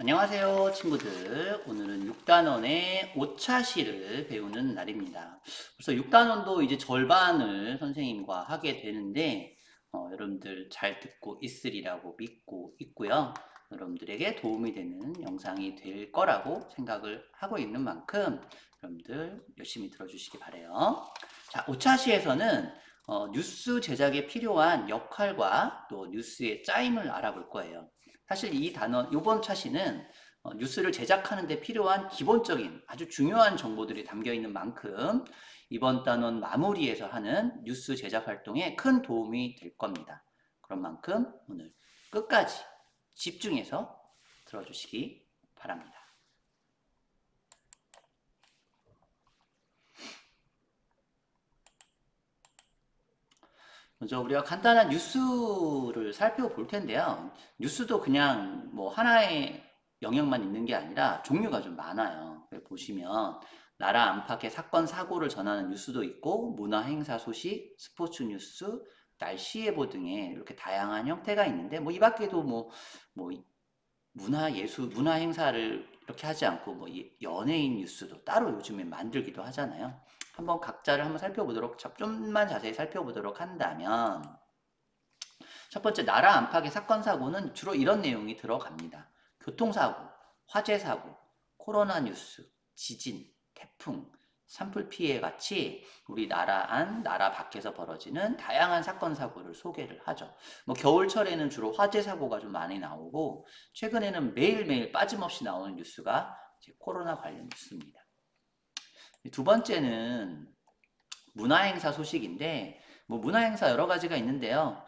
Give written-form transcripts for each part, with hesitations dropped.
안녕하세요 친구들. 오늘은 6단원의 오차시를 배우는 날입니다. 벌써 6단원도 이제 절반을 선생님과 하게 되는데 여러분들 잘 듣고 있으리라고 믿고 있고요. 여러분들에게 도움이 되는 영상이 될 거라고 생각을 하고 있는 만큼 여러분들 열심히 들어주시기 바라요. 자, 오차시에서는 뉴스 제작에 필요한 역할과 또 뉴스의 짜임을 알아볼 거예요. 사실 이 단어, 이번 차시는 뉴스를 제작하는 데 필요한 기본적인 아주 중요한 정보들이 담겨 있는 만큼 이번 단원 마무리에서 하는 뉴스 제작 활동에 큰 도움이 될 겁니다. 그런 만큼 오늘 끝까지 집중해서 들어주시기 바랍니다. 먼저 우리가 간단한 뉴스를 살펴볼 텐데요. 뉴스도 그냥 뭐 하나의 영역만 있는 게 아니라 종류가 좀 많아요. 보시면 나라 안팎의 사건 사고를 전하는 뉴스도 있고 문화 행사 소식, 스포츠 뉴스, 날씨 예보 등의 이렇게 다양한 형태가 있는데 뭐 이 밖에도 뭐 문화 행사를 이렇게 하지 않고 뭐 연예인 뉴스도 따로 요즘에 만들기도 하잖아요. 한번 각자를 한번 살펴보도록, 좀만 자세히 살펴보도록 한다면, 첫 번째 나라 안팎의 사건 사고는 주로 이런 내용이 들어갑니다. 교통사고, 화재사고, 코로나 뉴스, 지진, 태풍, 산불 피해 같이 우리 나라 안, 나라 밖에서 벌어지는 다양한 사건 사고를 소개를 하죠. 뭐 겨울철에는 주로 화재 사고가 좀 많이 나오고 최근에는 매일매일 빠짐없이 나오는 뉴스가 이제 코로나 관련 뉴스입니다. 두 번째는 문화행사 소식인데 뭐 문화행사 여러 가지가 있는데요.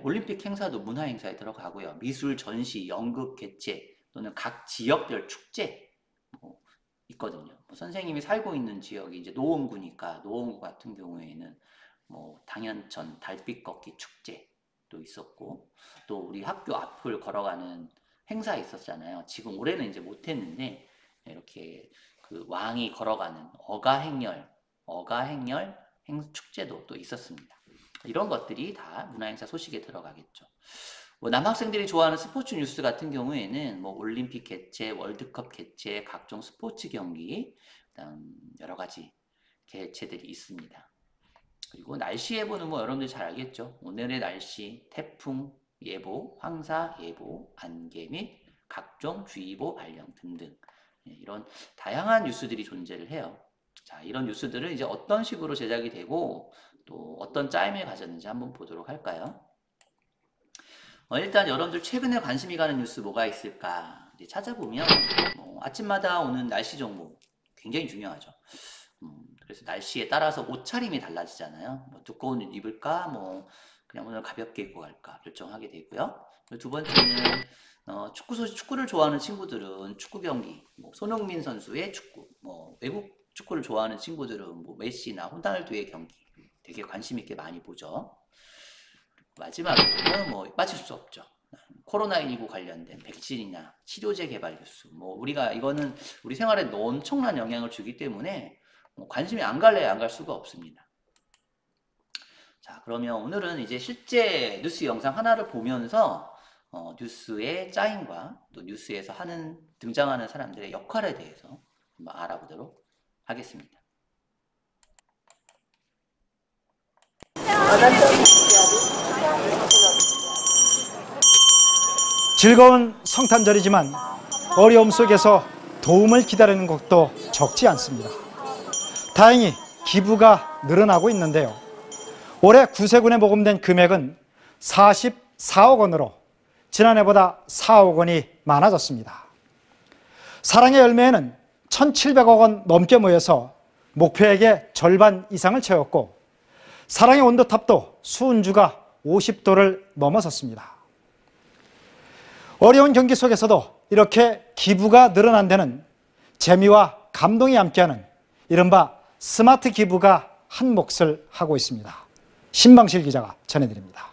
올림픽 행사도 문화행사에 들어가고요. 미술, 전시, 연극, 개최 또는 각 지역별 축제 있거든요. 선생님이 살고 있는 지역이 이제 노원구니까 노원구 같은 경우에는 뭐 당연천 달빛 걷기 축제도 있었고 또 우리 학교 앞을 걸어가는 행사 있었잖아요. 지금 올해는 이제 못했는데 이렇게 그 왕이 걸어가는 어가행렬 축제도 또 있었습니다. 이런 것들이 다 문화행사 소식에 들어가겠죠. 뭐 남학생들이 좋아하는 스포츠 뉴스 같은 경우에는 뭐 올림픽 개최, 월드컵 개최, 각종 스포츠 경기, 그다음 여러 가지 개최들이 있습니다. 그리고 날씨 예보는 뭐 여러분들 잘 알겠죠. 오늘의 날씨, 태풍 예보, 황사 예보, 안개 및 각종 주의보 발령 등등 이런 다양한 뉴스들이 존재를 해요. 자, 이런 뉴스들은 이제 어떤 식으로 제작이 되고 또 어떤 짜임을 가졌는지 한번 보도록 할까요? 일단 여러분들 최근에 관심이 가는 뉴스 뭐가 있을까 이제 찾아보면 아침마다 오는 날씨 정보 굉장히 중요하죠. 그래서 날씨에 따라서 옷차림이 달라지잖아요. 뭐 두꺼운 옷 입을까, 뭐 그냥 오늘 가볍게 입고 갈까 결정하게 되고요. 두 번째는 축구를 좋아하는 친구들은 축구 경기, 뭐 손흥민 선수의 축구, 뭐 외국 축구를 좋아하는 친구들은 뭐 메시나 호날두의 경기 되게 관심 있게 많이 보죠. 마지막으로는 뭐 빠질 수 없죠. 코로나19 관련된 백신이나 치료제 개발 뉴스. 뭐 우리가 이거는 우리 생활에 엄청난 영향을 주기 때문에 관심이 안 갈래야 안 갈 수가 없습니다. 자, 그러면 오늘은 이제 실제 뉴스 영상 하나를 보면서 뉴스의 짜임과 또 뉴스에서 등장하는 사람들의 역할에 대해서 한번 알아보도록 하겠습니다. 즐거운 성탄절이지만 어려움 속에서 도움을 기다리는 곳도 적지 않습니다. 다행히 기부가 늘어나고 있는데요. 올해 구세군에 모금된 금액은 44억 원으로 지난해보다 4억 원이 많아졌습니다. 사랑의 열매에는 1,700억 원 넘게 모여서 목표액의 절반 이상을 채웠고 사랑의 온도탑도 수은주가 50도를 넘어섰습니다. 어려운 경기 속에서도 이렇게 기부가 늘어난 데는 재미와 감동이 함께하는 이른바 스마트 기부가 한 몫을 하고 있습니다. 신방실 기자가 전해드립니다.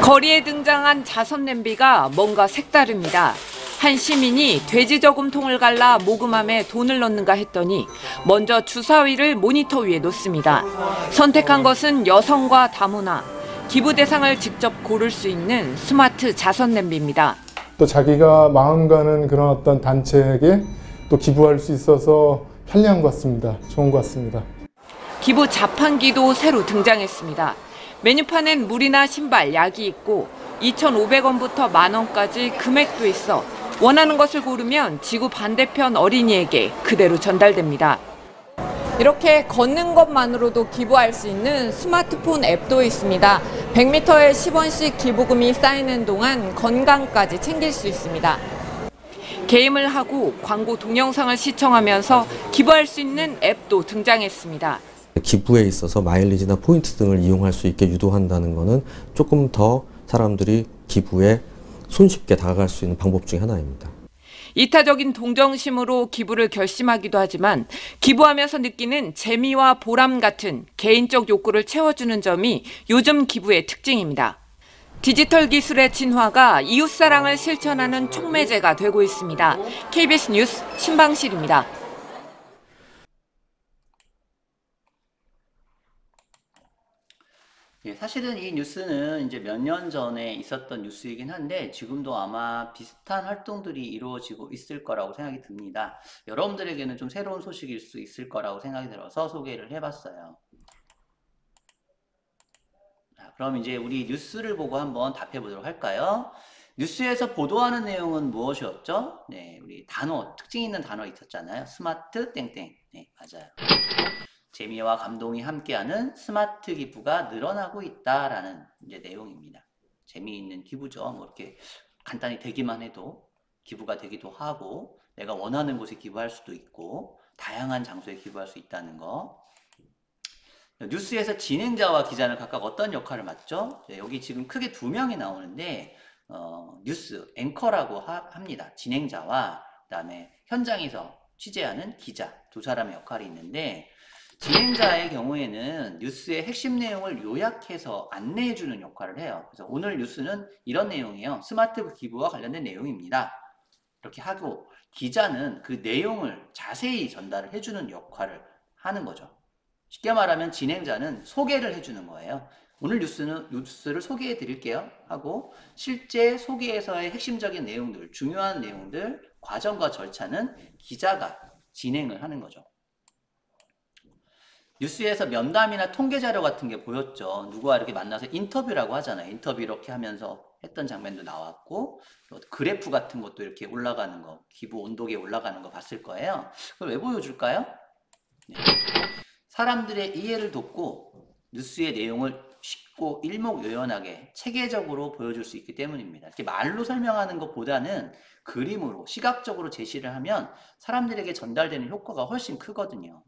거리에 등장한 자선 냄비가 뭔가 색다릅니다. 한 시민이 돼지 저금통을 갈라 모금함에 돈을 넣는가 했더니 먼저 주사위를 모니터 위에 놓습니다. 선택한 것은 여성과 다문화, 기부 대상을 직접 고를 수 있는 스마트 자선 냄비입니다. 또 자기가 마음 가는 그런 어떤 단체에게 또 기부할 수 있어서 편리한 것 같습니다. 좋은 것 같습니다. 기부 자판기도 새로 등장했습니다. 메뉴판엔 물이나 신발, 약이 있고 2,500원부터 10,000원까지 금액도 있어 원하는 것을 고르면 지구 반대편 어린이에게 그대로 전달됩니다. 이렇게 걷는 것만으로도 기부할 수 있는 스마트폰 앱도 있습니다. 100m에 10원씩 기부금이 쌓이는 동안 건강까지 챙길 수 있습니다. 게임을 하고 광고 동영상을 시청하면서 기부할 수 있는 앱도 등장했습니다. 기부에 있어서 마일리지나 포인트 등을 이용할 수 있게 유도한다는 것은 조금 더 사람들이 기부에 손쉽게 다가갈 수 있는 방법 중 하나입니다. 이타적인 동정심으로 기부를 결심하기도 하지만 기부하면서 느끼는 재미와 보람 같은 개인적 욕구를 채워주는 점이 요즘 기부의 특징입니다. 디지털 기술의 진화가 이웃사랑을 실천하는 촉매제가 되고 있습니다. KBS 뉴스 신방실입니다. 예, 사실은 이 뉴스는 이제 몇 년 전에 있었던 뉴스이긴 한데 지금도 아마 비슷한 활동들이 이루어지고 있을 거라고 생각이 듭니다. 여러분들에게는 좀 새로운 소식일 수 있을 거라고 생각이 들어서 소개를 해봤어요. 자, 그럼 이제 우리 뉴스를 보고 한번 답해 보도록 할까요? 뉴스에서 보도하는 내용은 무엇이었죠? 네, 우리 단어, 특징 있는 단어 있었잖아요. 스마트 땡땡. 네, 맞아요. 재미와 감동이 함께하는 스마트 기부가 늘어나고 있다라는 이제 내용입니다. 재미있는 기부죠. 뭐 이렇게 간단히 되기만 해도 기부가 되기도 하고 내가 원하는 곳에 기부할 수도 있고 다양한 장소에 기부할 수 있다는 거. 뉴스에서 진행자와 기자는 각각 어떤 역할을 맡죠? 여기 지금 크게 두 명이 나오는데 뉴스 앵커라고 합니다. 진행자와 그다음에 현장에서 취재하는 기자 두 사람의 역할이 있는데 진행자의 경우에는 뉴스의 핵심 내용을 요약해서 안내해주는 역할을 해요. 그래서 오늘 뉴스는 이런 내용이에요. 스마트 기부와 관련된 내용입니다. 이렇게 하고 기자는 그 내용을 자세히 전달을 해주는 역할을 하는 거죠. 쉽게 말하면 진행자는 소개를 해주는 거예요. 오늘 뉴스를 소개해 드릴게요 하고 실제 소개에서의 핵심적인 내용들, 중요한 내용들, 과정과 절차는 기자가 진행을 하는 거죠. 뉴스에서 면담이나 통계 자료 같은 게 보였죠. 누구와 이렇게 만나서 인터뷰라고 하잖아요. 인터뷰 이렇게 하면서 했던 장면도 나왔고 그래프 같은 것도 이렇게 올라가는 거, 기부 온도계 올라가는 거 봤을 거예요. 그걸 왜 보여줄까요? 네. 사람들의 이해를 돕고 뉴스의 내용을 쉽고 일목요연하게 체계적으로 보여줄 수 있기 때문입니다. 이렇게 말로 설명하는 것보다는 그림으로 시각적으로 제시를 하면 사람들에게 전달되는 효과가 훨씬 크거든요.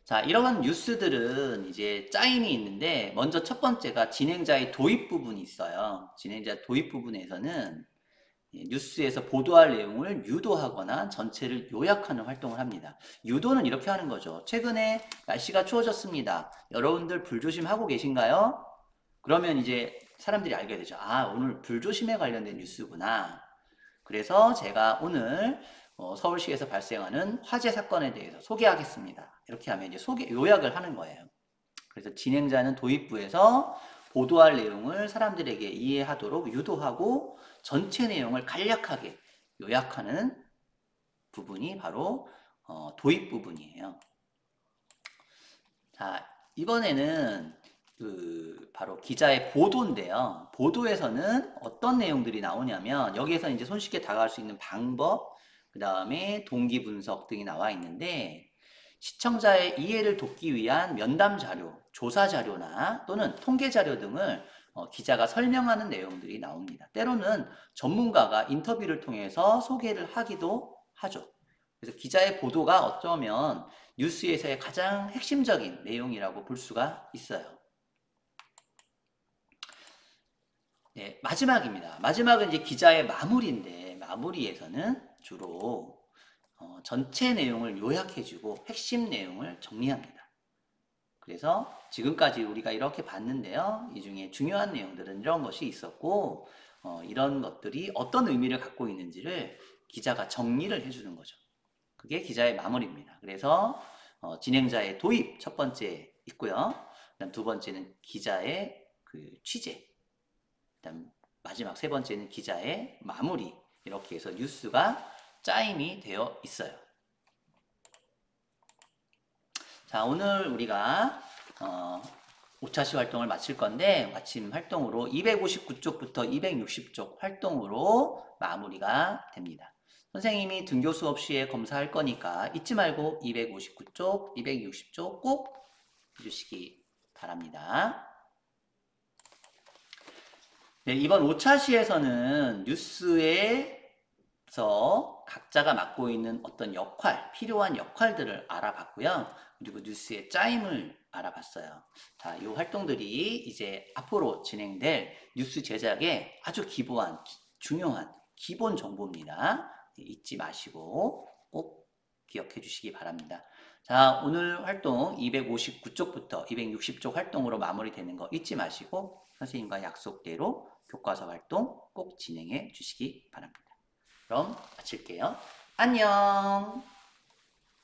자, 이런 뉴스들은 이제 짜임이 있는데 먼저 첫 번째가 진행자의 도입 부분이 있어요. 진행자 도입 부분에서는 뉴스에서 보도할 내용을 유도하거나 전체를 요약하는 활동을 합니다. 유도는 이렇게 하는 거죠. 최근에 날씨가 추워졌습니다. 여러분들 불조심하고 계신가요? 그러면 이제 사람들이 알게 되죠. 아, 오늘 불조심에 관련된 뉴스구나. 그래서 제가 오늘 서울시에서 발생하는 화재 사건에 대해서 소개하겠습니다. 이렇게 하면 이제 요약을 하는 거예요. 그래서 진행자는 도입부에서 보도할 내용을 사람들에게 이해하도록 유도하고 전체 내용을 간략하게 요약하는 부분이 바로 도입 부분이에요. 자, 이번에는 바로 기자의 보도인데요. 보도에서는 어떤 내용들이 나오냐면 여기에서 이제 손쉽게 다가갈 수 있는 방법, 그 다음에 동기 분석 등이 나와 있는데 시청자의 이해를 돕기 위한 면담 자료, 조사 자료나 또는 통계 자료 등을 기자가 설명하는 내용들이 나옵니다. 때로는 전문가가 인터뷰를 통해서 소개를 하기도 하죠. 그래서 기자의 보도가 어쩌면 뉴스에서의 가장 핵심적인 내용이라고 볼 수가 있어요. 네, 마지막입니다. 마지막은 이제 기자의 마무리인데 마무리에서는 주로 전체 내용을 요약해주고 핵심 내용을 정리합니다. 그래서 지금까지 우리가 이렇게 봤는데요. 이 중에 중요한 내용들은 이런 것이 있었고 이런 것들이 어떤 의미를 갖고 있는지를 기자가 정리를 해주는 거죠. 그게 기자의 마무리입니다. 그래서 진행자의 도입 첫 번째 있고요. 그다음 두 번째는 기자의 그 취재, 그다음 마지막 세 번째는 기자의 마무리. 이렇게 해서 뉴스가 짜임이 되어 있어요. 자, 오늘 우리가 5차시 활동을 마칠 건데 마침 활동으로 259쪽부터 260쪽 활동으로 마무리가 됩니다. 선생님이 등교 수업 시에 검사할 거니까 잊지 말고 259쪽, 260쪽 꼭 해주시기 바랍니다. 네, 이번 5차시에서는 뉴스에서 각자가 맡고 있는 어떤 역할, 필요한 역할들을 알아봤고요. 그리고 뉴스의 짜임을 알아봤어요. 자, 이 활동들이 이제 앞으로 진행될 뉴스 제작에 아주 중요한 기본 정보입니다. 잊지 마시고 꼭 기억해 주시기 바랍니다. 자, 오늘 활동 259쪽부터 260쪽 활동으로 마무리되는 거 잊지 마시고 선생님과 약속대로 교과서 활동 꼭 진행해 주시기 바랍니다. 그럼 마칠게요. 안녕!